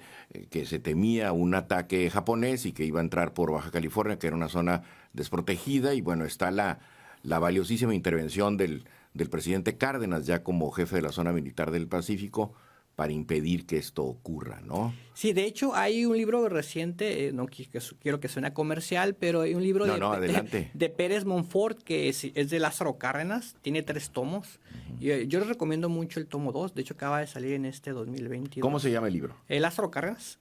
se temía un ataque japonés y que iba a entrar por Baja California, que era una zona desprotegida, y bueno, está la valiosísima intervención del presidente Cárdenas, ya como jefe de la zona militar del Pacífico, para impedir que esto ocurra, ¿no? Sí, de hecho hay un libro reciente, no quiero que suene comercial, pero hay un libro de Pérez Monfort que es de Lázaro Cárdenas, tiene 3 tomos. Yo les recomiendo mucho el tomo 2, de hecho acaba de salir en 2022. ¿Cómo se llama el libro? Lázaro Cárdenas.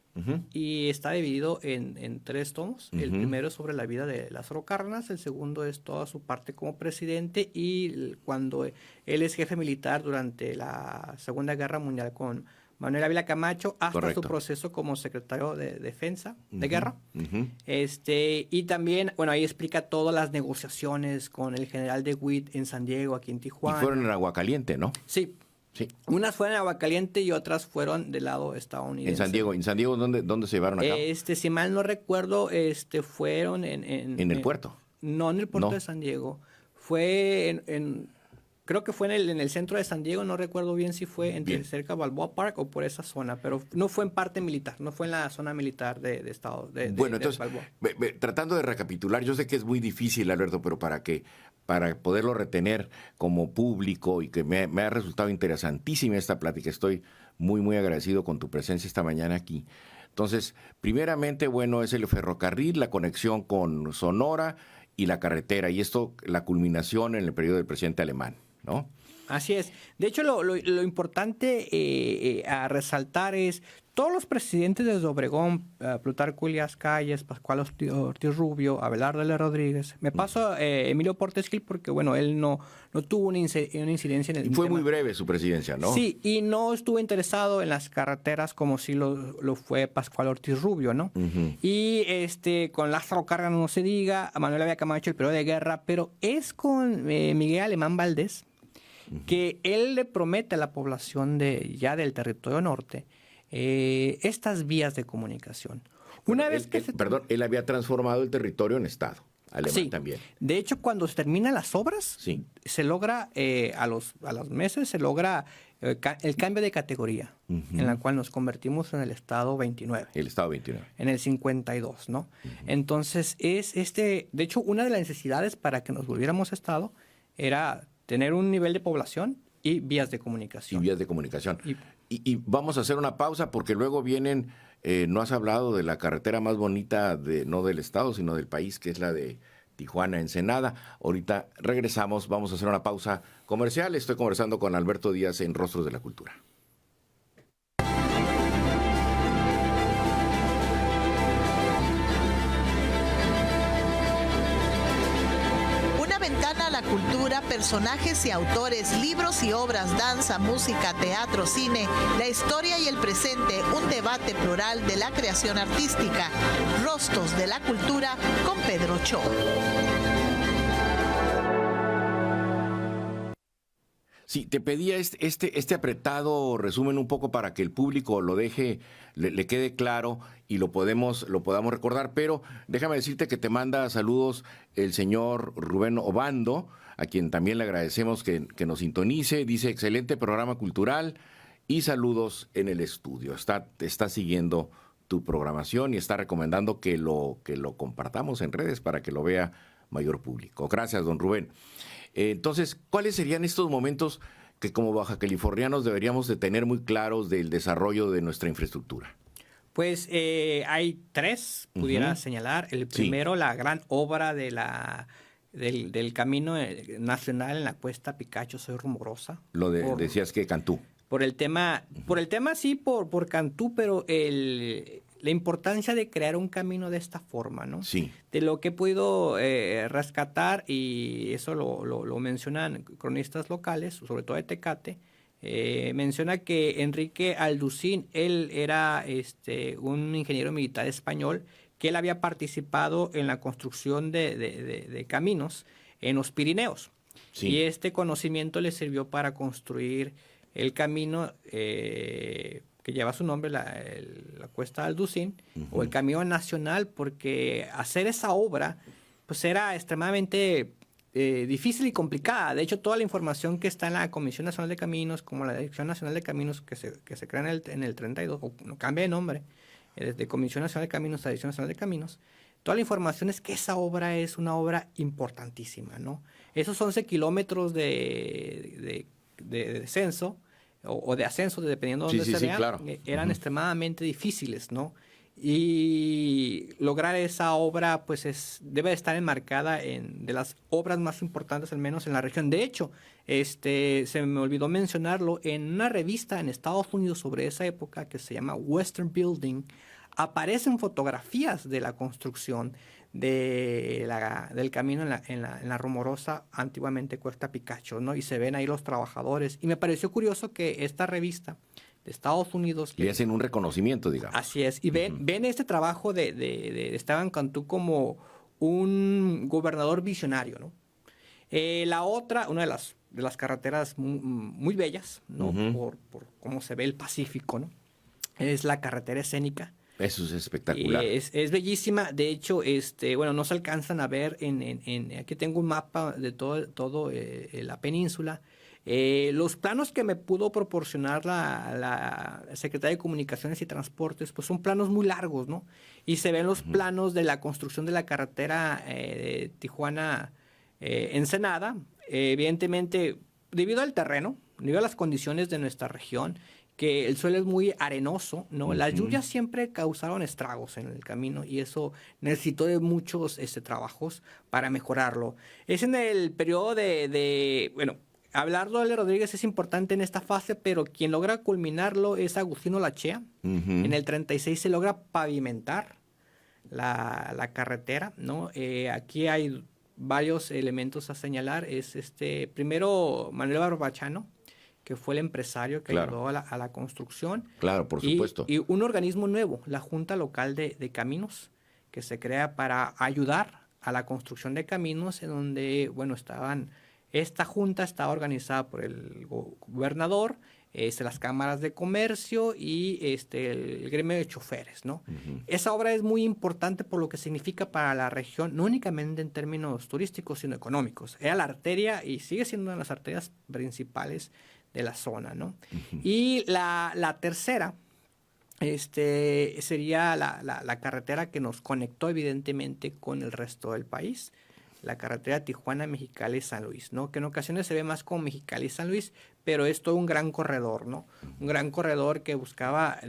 Y está dividido en 3 tomos. El primero es sobre la vida de Lázaro Cárdenas, el segundo es toda su parte como presidente y cuando él es jefe militar durante la Segunda Guerra Mundial con Manuel Ávila Camacho hasta su proceso como secretario de Defensa de Guerra. Y también, bueno, ahí explica todas las negociaciones con el general de Witt en San Diego, aquí en Tijuana. Y fueron en Aguacaliente, ¿no? Sí. Sí. Unas fueron en Aguacaliente y otras fueron del lado estadounidense. ¿En San Diego dónde se llevaron a cabo? Si mal no recuerdo, fueron ¿En el puerto? No, en el puerto de San Diego. Fue creo que fue en el centro de San Diego, no recuerdo bien si fue cerca de Balboa Park o por esa zona, pero no fue en parte militar, no fue en la zona militar de estado de Bueno, de entonces, Balboa. tratando de recapitular, yo sé que es muy difícil, Alberto, pero para poderlo retener como público y que me ha resultado interesantísima esta plática, estoy muy, muy agradecido con tu presencia esta mañana aquí. Entonces, primeramente, bueno, es el ferrocarril, la conexión con Sonora y la carretera, y esto, la culminación en el periodo del presidente alemán, ¿no? Así es. De hecho, lo importante a resaltar es todos los presidentes desde Obregón, Plutarco Elías Calles, Pascual Ortiz Rubio, Abelardo L. Rodríguez. Me paso Emilio Portes Gil porque, bueno, él no tuvo una incidencia en el Y fue tema. muy breve su presidencia, ¿no? Sí, y no estuvo interesado en las carreteras como sí lo fue Pascual Ortiz Rubio, ¿no? Ujú. Y con Lázaro Cárdenas no se diga, a Manuel Abia Camacho el periodo de guerra, pero es con Miguel Alemán Valdés que él le promete a la población del territorio norte estas vías de comunicación. Una vez que Perdón, él había transformado el territorio en estado, alemán sí, también. de hecho, cuando se terminan las obras, Sí. se logra, a los meses, se logra el cambio de categoría, en la cual nos convertimos en el estado 29. El estado 29. En el 52, ¿no? Entonces, de hecho, una de las necesidades para que nos volviéramos estado era tener un nivel de población y vías de Y comunicación. vías de comunicación. Y- Y vamos a hacer una pausa porque luego vienen, no has hablado de la carretera más bonita, no del estado, sino del país, que es la de Tijuana-Ensenada. Ahorita regresamos, vamos a hacer una pausa comercial. Estoy conversando con Alberto Díaz en Rostros de la Cultura. Una ventana a la cultura, personajes y autores, libros y obras, danza, música, teatro, cine, la historia y el presente, un debate plural de la creación artística. Rostros de la Cultura con Pedro Cho. Sí, te pedía este apretado resumen un poco para que el público lo deje, le quede claro y lo podamos recordar, pero déjame decirte que te manda saludos el señor Rubén Obando, a quien también le agradecemos que nos sintonice, dice excelente programa cultural y saludos en el estudio. Está siguiendo tu programación y está recomendando que lo compartamos en redes para que lo vea mayor público. Gracias, don Rubén. Entonces, ¿cuáles serían estos momentos que como baja californianos deberíamos de tener muy claros del desarrollo de nuestra infraestructura? Pues hay tres, pudiera señalar. El primero, la gran obra del camino nacional en la cuesta Picacho, Soy Rumorosa. Decías que Cantú. Por el tema sí, por Cantú, pero la importancia de crear un camino de esta forma, ¿no? Sí. De lo que he podido rescatar, y eso lo mencionan cronistas locales, sobre todo de Tecate, menciona que Enrique Alducín, él era un ingeniero militar español, que él había participado en la construcción de caminos en los Pirineos. Sí. Y este conocimiento le sirvió para construir el camino que lleva su nombre, la Cuesta Alducín, o el Camino Nacional, porque hacer esa obra pues era extremadamente difícil y complicada. De hecho, toda la información que está en la Comisión Nacional de Caminos, como la Dirección Nacional de Caminos, que se crea en el 32, o no cambia de nombre, desde Comisión Nacional de Caminos a Dirección Nacional de Caminos, toda la información es que esa obra es una obra importantísima, ¿no? Esos 11 kilómetros de descenso o de ascenso, dependiendo de dónde se vea, claro. Eran extremadamente difíciles, ¿no? Y lograr esa obra pues debe estar enmarcada de las obras más importantes, al menos en la región. De hecho, se me olvidó mencionarlo, en una revista en Estados Unidos sobre esa época que se llama Western Building, aparecen fotografías de la construcción del camino en la Rumorosa, antiguamente Cuesta Picacho, ¿no? Y se ven ahí los trabajadores. Y me pareció curioso que esta revista de Estados Unidos... Le hacen un reconocimiento, digamos. Así es. Y ven este trabajo de Esteban Cantú como un gobernador visionario, ¿no? La otra, una de las carreteras muy bellas, ¿no? Por cómo se ve el Pacífico, ¿no? Es la carretera escénica. Eso es espectacular. Es bellísima. De hecho, bueno, no se alcanzan a ver aquí tengo un mapa de todo la península. Los planos que me pudo proporcionar la Secretaría de Comunicaciones y Transportes, pues son planos muy largos, ¿no? Y se ven los planos de la construcción de la carretera Tijuana-Ensenada. Evidentemente, debido al terreno, debido a las condiciones de nuestra región, que el suelo es muy arenoso, ¿no? Las lluvias siempre causaron estragos en el camino y eso necesitó de muchos trabajos para mejorarlo. Es en el periodo bueno, Abelardo L. Rodríguez es importante en esta fase, pero quien logra culminarlo es Agustino Lachea. En el 36 se logra pavimentar la carretera, ¿no? Aquí hay varios elementos a señalar. Es primero Manuel Barbachano, que fue el empresario que ayudó a la construcción. Claro, por supuesto. Y un organismo nuevo, la Junta Local de Caminos, que se crea para ayudar a la construcción de caminos, en donde, bueno, esta junta estaba organizada por el gobernador, las cámaras de comercio y el gremio de choferes, ¿no? Esa obra es muy importante por lo que significa para la región, no únicamente en términos turísticos, sino económicos. Era la arteria y sigue siendo una de las arterias principales de la zona, ¿no? Y la tercera sería la carretera que nos conectó evidentemente con el resto del país, la carretera Tijuana, Mexicali, San Luis, ¿no? Que en ocasiones se ve más como Mexicali, San Luis, pero es todo un gran corredor, ¿no? Un gran corredor que buscaba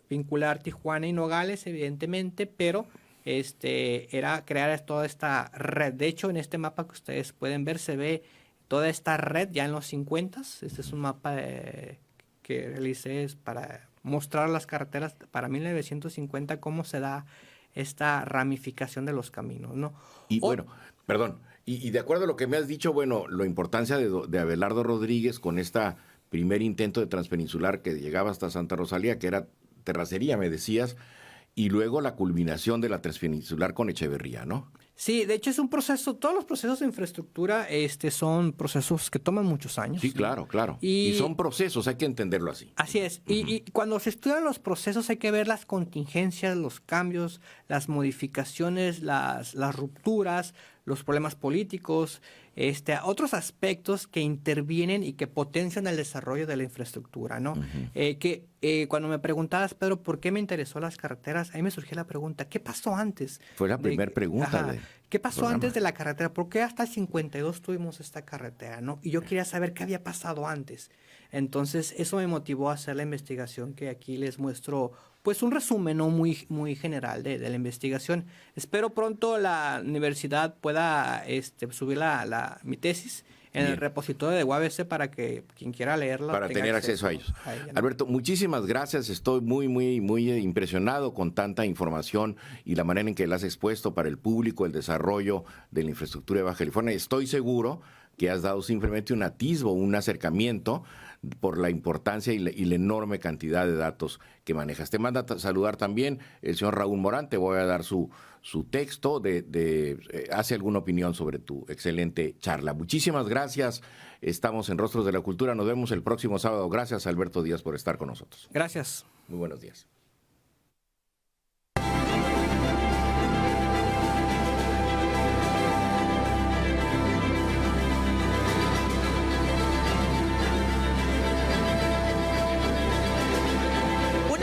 vincular Tijuana y Nogales, evidentemente, pero era crear toda esta red. De hecho, en este mapa que ustedes pueden ver, se ve toda esta red ya en los 50s. Este es un mapa que realicé para mostrar las carreteras para 1950, cómo se da esta ramificación de los caminos, ¿no? Y bueno, perdón, y de acuerdo a lo que me has dicho, bueno, la importancia de Abelardo Rodríguez con este primer intento de transpeninsular que llegaba hasta Santa Rosalía, que era terracería, me decías, y luego la culminación de la transpeninsular con Echeverría, ¿no? Sí, de hecho es un proceso, todos los procesos de infraestructura son procesos que toman muchos años. Sí, claro, claro. Y son procesos, hay que entenderlo así. Así es. Y cuando se estudian los procesos hay que ver las contingencias, los cambios, las modificaciones, las rupturas, los problemas políticos, otros aspectos que intervienen y que potencian el desarrollo de la infraestructura, ¿no? Cuando me preguntabas, Pedro, ¿por qué me interesó las carreteras? Ahí me surgió la pregunta, ¿qué pasó antes? Fue la primera pregunta. ¿Qué pasó antes de la carretera? ¿Por qué hasta el 52 tuvimos esta carretera, no? Y yo quería saber qué había pasado antes. Entonces, eso me motivó a hacer la investigación que aquí les muestro, pues un resumen, ¿no? muy, muy general de la investigación. Espero pronto la universidad pueda subir mi tesis en el repositorio de UABC para que quien quiera leerla para tener acceso a ellos. ¿No? Alberto, muchísimas gracias. Estoy muy, muy, muy impresionado con tanta información y la manera en que la has expuesto para el público, el desarrollo de la infraestructura de Baja California. Estoy seguro que has dado simplemente un atisbo, un acercamiento por la importancia y la enorme cantidad de datos que manejas. Te manda a saludar también el señor Raúl Morán. Te voy a dar su texto hace alguna opinión sobre tu excelente charla. Muchísimas gracias. Estamos en Rostros de la Cultura. Nos vemos el próximo sábado. Gracias, Alberto Díaz, por estar con nosotros. Gracias. Muy buenos días.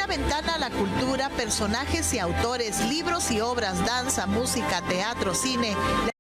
Ventana a la cultura, personajes y autores, libros y obras, danza, música, teatro, cine.